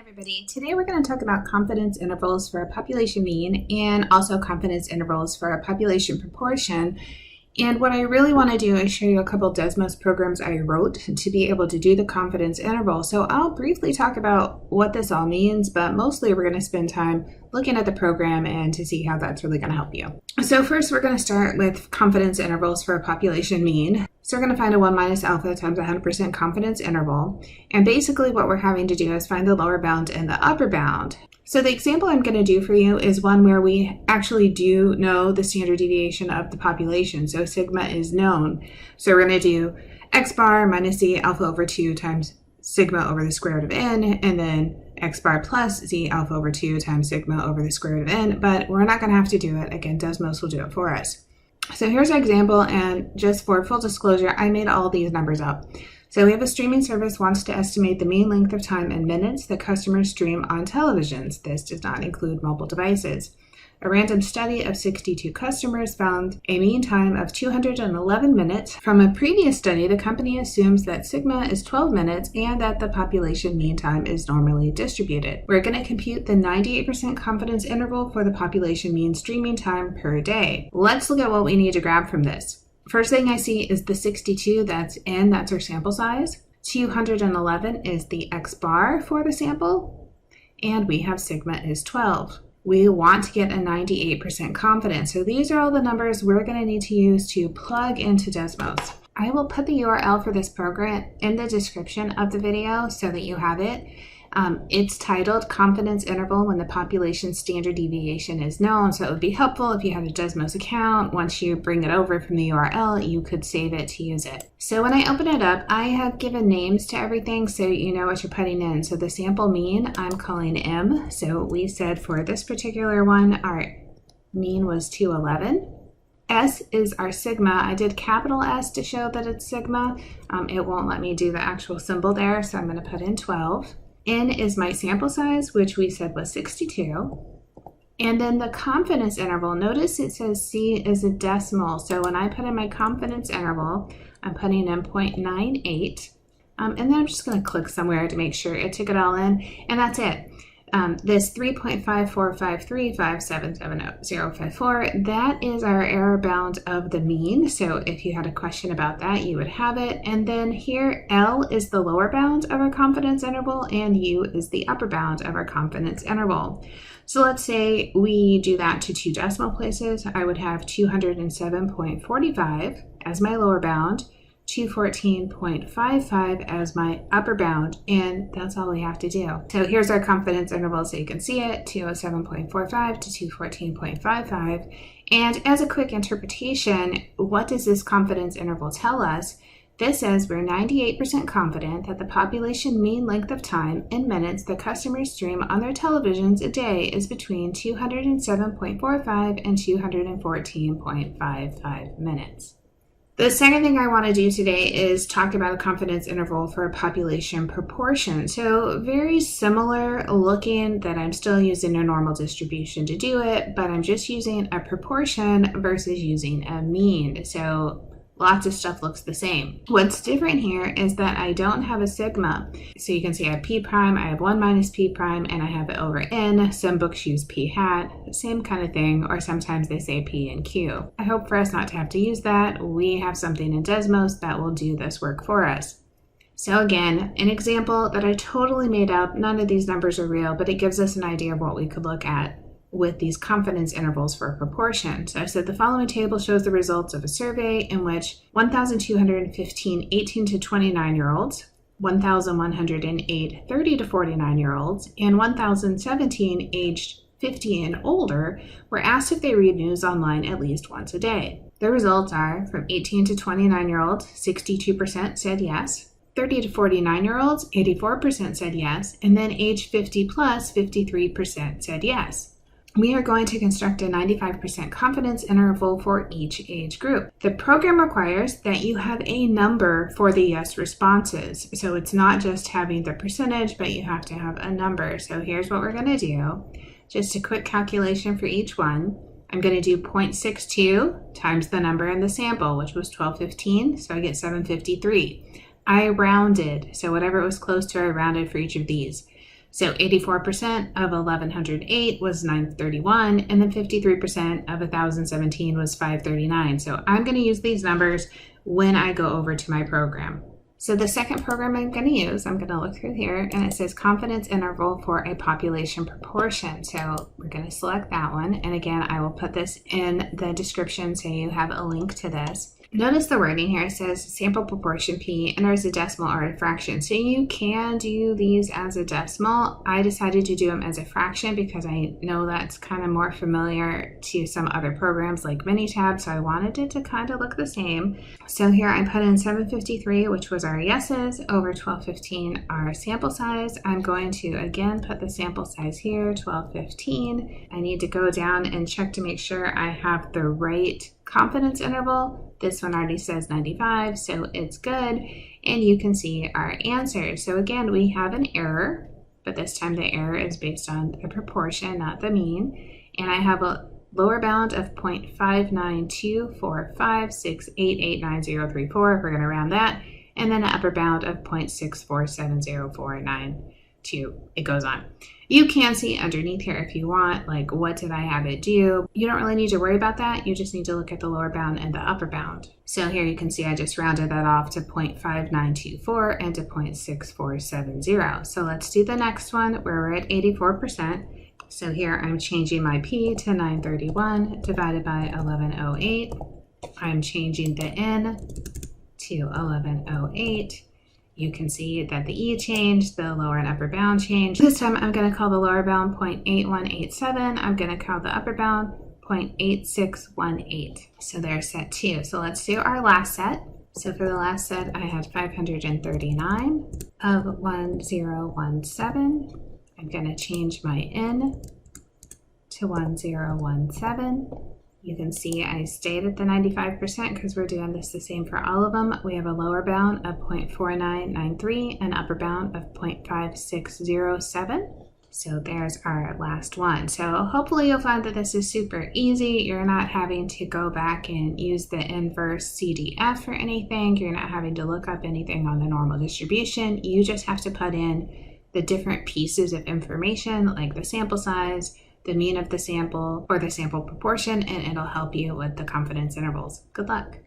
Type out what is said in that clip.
Everybody. Today we're going to talk about confidence intervals for a population mean and also confidence intervals for a population proportion. And what I really want to do is show you a couple Desmos programs I wrote to be able to do the confidence interval. So I'll briefly talk about what this all means, but mostly we're going to spend time looking at the program and to see how that's really going to help you. So first we're going to start with confidence intervals for a population mean. So we're going to find a 1 minus alpha times 100% confidence interval. And basically what we're having to do is find the lower bound and the upper bound. So the example I'm going to do for you is one where we actually do know the standard deviation of the population. So sigma is known. So we're going to do x bar minus z alpha over 2 times sigma over the square root of n, and then x bar plus z alpha over 2 times sigma over the square root of n. But we're not going to have to do it. Again, Desmos will do it for us. So here's our example, and just for full disclosure, I made all these numbers up. So we have a streaming service wants to estimate the mean length of time in minutes that customers stream on televisions. This does not include mobile devices. A random study of 62 customers found a mean time of 211 minutes. From a previous study, the company assumes that sigma is 12 minutes and that the population mean time is normally distributed. We're going to compute the 98% confidence interval for the population mean streaming time per day. Let's look at what we need to grab from this. First thing I see is the 62, that's our sample size. 211 is the x bar for the sample, and we have sigma is 12. We want to get a 98% confidence. So these are all the numbers we're going to need to use to plug into Desmos. I will put the URL for this program in the description of the video so that you have it. It's titled Confidence Interval when the population standard deviation is known. So it would be helpful if you had a Desmos account. Once you bring it over from the URL, you could save it to use it. So when I open it up, I have given names to everything so you know what you're putting in. So the sample mean, I'm calling M. So we said for this particular one, our mean was 211. S is our sigma. I did capital S to show that it's sigma. It won't let me do the actual symbol there, so I'm going to put in 12. N is my sample size, which we said was 62. And then the confidence interval, notice it says C is a decimal. So when I put in my confidence interval, I'm putting in 0.98. And then I'm just going to click somewhere to make sure it took it all in. And that's it. This 3.54535770054, that is our error bound of the mean. So if you had a question about that, you would have it. And then here, L is the lower bound of our confidence interval, and U is the upper bound of our confidence interval. So let's say we do that to 2 decimal places. I would have 207.45 as my lower bound, 214.55 as my upper bound, and that's all we have to do. So here's our confidence interval so you can see it, 207.45 to 214.55. And as a quick interpretation, what does this confidence interval tell us? This says we're 98% confident that the population mean length of time in minutes that customers stream on their televisions a day is between 207.45 and 214.55 minutes. The second thing I want to do today is talk about a confidence interval for a population proportion. So very similar looking, that I'm still using a normal distribution to do it, but I'm just using a proportion versus using a mean. So lots of stuff looks the same. What's different here is that I don't have a sigma. So you can see I have p prime, I have 1 minus p prime, and I have it over n. Some books use p hat, same kind of thing, or sometimes they say p and q. I hope for us not to have to use that. We have something in Desmos that will do this work for us. So again, an example that I totally made up. None of these numbers are real, but it gives us an idea of what we could look at with these confidence intervals for a proportion. So I said the following table shows the results of a survey in which 1,215 18 to 29-year-olds, 1,108 30 to 49-year-olds, and 1,017 aged 50 and older were asked if they read news online at least once a day. The results are from 18 to 29-year-olds, 62% said yes, 30 to 49-year-olds, 84% said yes, and then age 50 plus, 53% said yes. We are going to construct a 95% confidence interval for each age group. The program requires that you have a number for the yes responses. So it's not just having the percentage, but you have to have a number. So here's what we're going to do. Just a quick calculation for each one. I'm going to do 0.62 times the number in the sample, which was 1215, so I get 753. I rounded, so whatever it was close to, I rounded for each of these. So 84% of 1108 was 931, and then 53% of 1017 was 539. So I'm going to use these numbers when I go over to my program. So the second program I'm going to use, I'm going to look through here, and it says confidence interval for a population proportion. So we're going to select that one. And again, I will put this in the description so you have a link to this. Notice the wording here. It says sample proportion P, and there's a decimal or a fraction. So you can do these as a decimal. I decided to do them as a fraction because I know that's kind of more familiar to some other programs like Minitab, so I wanted it to kind of look the same. So here I put in 753, which was our yeses, over 1215, our sample size. I'm going to again put the sample size here, 1215. I need to go down and check to make sure I have the right confidence interval. This one already says 95, so it's good. And you can see our answers. So again, we have an error, but this time the error is based on the proportion, not the mean. And I have a lower bound of 0.5924568890034, if we're going to round that, and then an upper bound of 0.6470492. It goes on. You can see underneath here if you want, like, what did I have it do? You don't really need to worry about that. You just need to look at the lower bound and the upper bound. So here you can see I just rounded that off to 0.5924 and to 0.6470. So let's do the next one where we're at 84%. So here I'm changing my P to 931 divided by 1108. I'm changing the N to 1108. You can see that the E changed, the lower and upper bound changed. This time I'm going to call the lower bound 0.8187. I'm going to call the upper bound 0.8618. So there's set 2. So let's do our last set. So for the last set, I had 539 of 1017. I'm going to change my N to 1017. You can see I stayed at the 95% because we're doing this the same for all of them. We have a lower bound of 0.4993 and upper bound of 0.5607. So there's our last one. So hopefully you'll find that this is super easy. You're not having to go back and use the inverse CDF or anything. You're not having to look up anything on the normal distribution. You just have to put in the different pieces of information like the sample size, the mean of the sample, or the sample proportion, and it'll help you with the confidence intervals. Good luck.